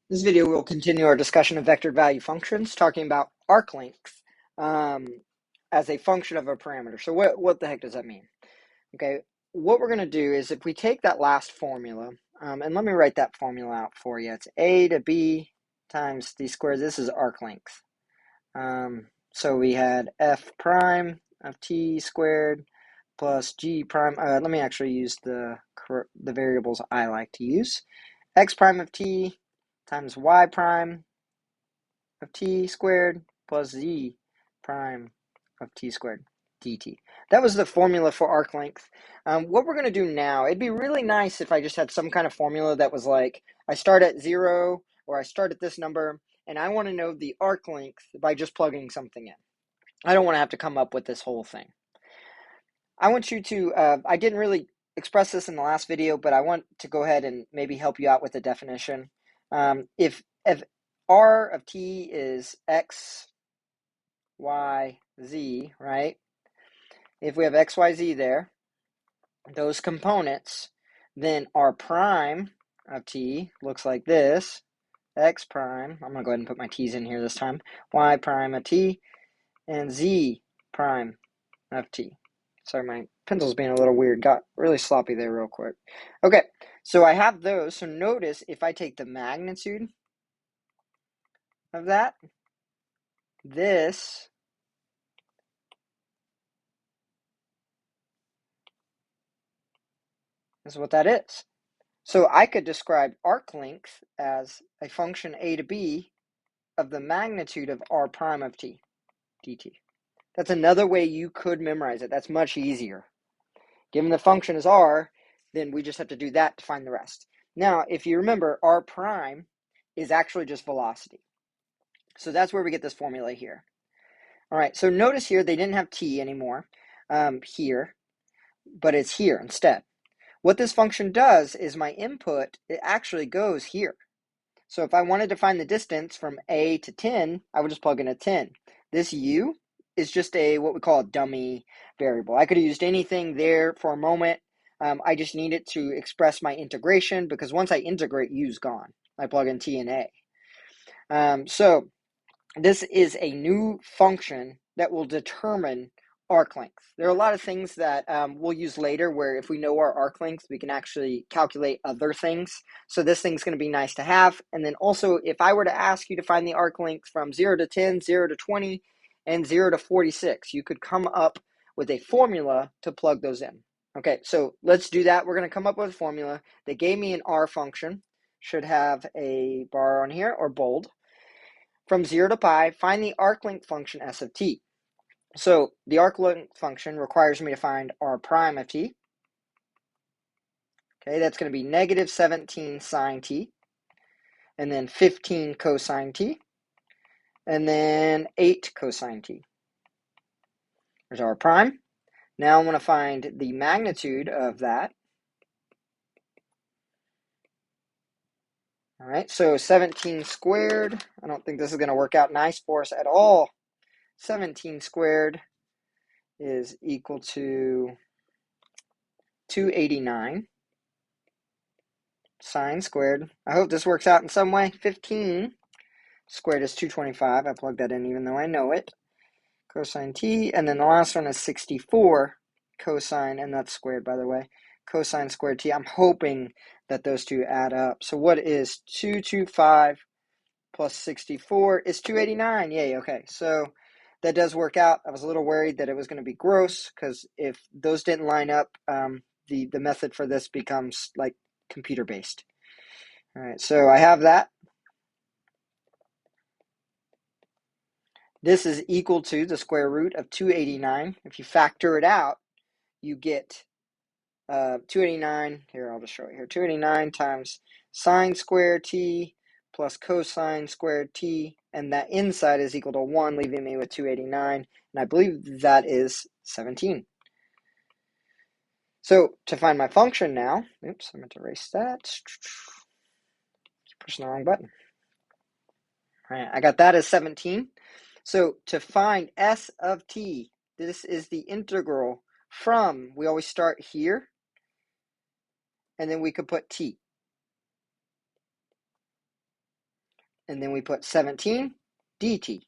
This video will continue our discussion of vectored value functions, talking about arc length as a function of a parameter. So what the heck does that mean? Okay, what we're going to do is if we take that last formula, and let me write that formula out for you. It's a to b times d squared. This is arc length. So we had f prime of t squared plus g prime. Let me actually use the variables I like to use. X prime of t times y prime of t squared plus z prime of t squared dt. That was the formula for arc length. What we're going to do now, it'd be really nice if I just had some kind of formula that was like, I start at 0 or I start at this number, and I want to know the arc length by just plugging something in. I don't want to have to come up with this whole thing. I want you to, I didn't really express this in the last video, but I want to go ahead and maybe help you out with the definition. If r of t is x, y, z, right? If we have x, y, z there, those components, then r prime of t looks like this. X prime, I'm going to go ahead and put my t's in here this time. Y prime of t and z prime of t. Sorry, my pencil's being a little weird. Got really sloppy there real quick. Okay, so I have those. So notice if I take the magnitude of that, this is what that is. So I could describe arc length as a function a to b of the magnitude of r prime of t dt. That's another way you could memorize it. That's much easier. Given the function is r, then we just have to do that to find the rest. Now, if you remember, r prime is actually just velocity. So that's where we get this formula here. All right, so notice here they didn't have t anymore here, but it's here instead. What this function does is my input, it actually goes here. So if I wanted to find the distance from a to 10, I would just plug in a 10. This u is just what we call a dummy variable. I could have used anything there for a moment. I just need it to express my integration because once I integrate, u's gone. I plug in t and a. So this is a new function that will determine arc length. There are a lot of things that we'll use later where if we know our arc length, we can actually calculate other things. So this thing's going to be nice to have. And then also, if I were to ask you to find the arc length from 0 to 10, 0 to 20, and 0 to 46, you could come up with a formula to plug those in. Okay, so let's do that. We're going to come up with a formula. They gave me an R function. Should have a bar on here or bold. From 0 to pi, find the arc length function s of t. So the arc length function requires me to find r prime of t. Okay, that's going to be negative 17 sine t, and then 15 cosine t, and then 8 cosine t. There's r prime. Now I want to find the magnitude of that. All right, so 17 squared. I don't think this is going to work out nice for us at all. 17 squared is equal to 289 sine squared. I hope this works out in some way. 15 squared is 225. I plugged that in even though I know it. Cosine t. And then the last one is 64 cosine, and that's squared, by the way. Cosine squared t. I'm hoping that those two add up. So what is 225 plus 64 is 289. Yay, okay. So that does work out. I was a little worried that it was going to be gross because if those didn't line up, the method for this becomes like computer-based. All right, so I have that. This is equal to the square root of 289. If you factor it out, you get 289. Here, I'll just show it here. 289 times sine squared t plus cosine squared t, and that inside is equal to 1, leaving me with 289. And I believe that is 17. So to find my function now, oops, I'm going to erase that. Keep pushing the wrong button. All right, I got that as 17. So to find s of t, this is the integral from, we always start here, and then we could put t. and then we put 17 dt.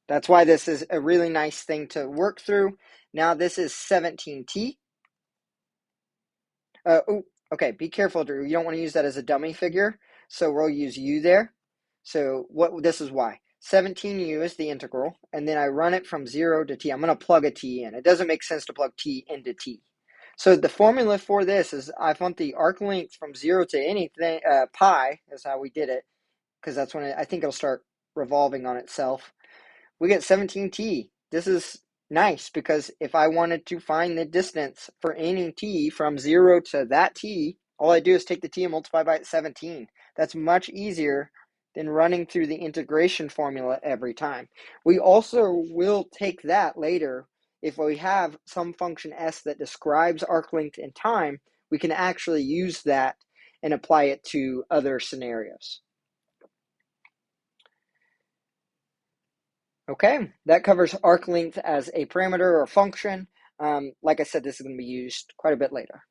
That's why this is a really nice thing to work through. Now this is 17t. Okay, be careful, Drew. You don't want to use that as a dummy figure, so we'll use u there. So this is why. 17u is the integral, and then I run it from 0 to t. I'm going to plug a t in. It doesn't make sense to plug t into t. So the formula for this is I want the arc length from 0 to anything, pi is how we did it, because that's when I think it'll start revolving on itself. We get 17t. This is nice because if I wanted to find the distance for any t from 0 to that t, all I do is take the t and multiply by 17. That's much easier than running through the integration formula every time. We also will take that later. If we have some function s that describes arc length in time, we can actually use that and apply it to other scenarios. Okay, that covers arc length as a parameter or function. Like I said, this is going to be used quite a bit later.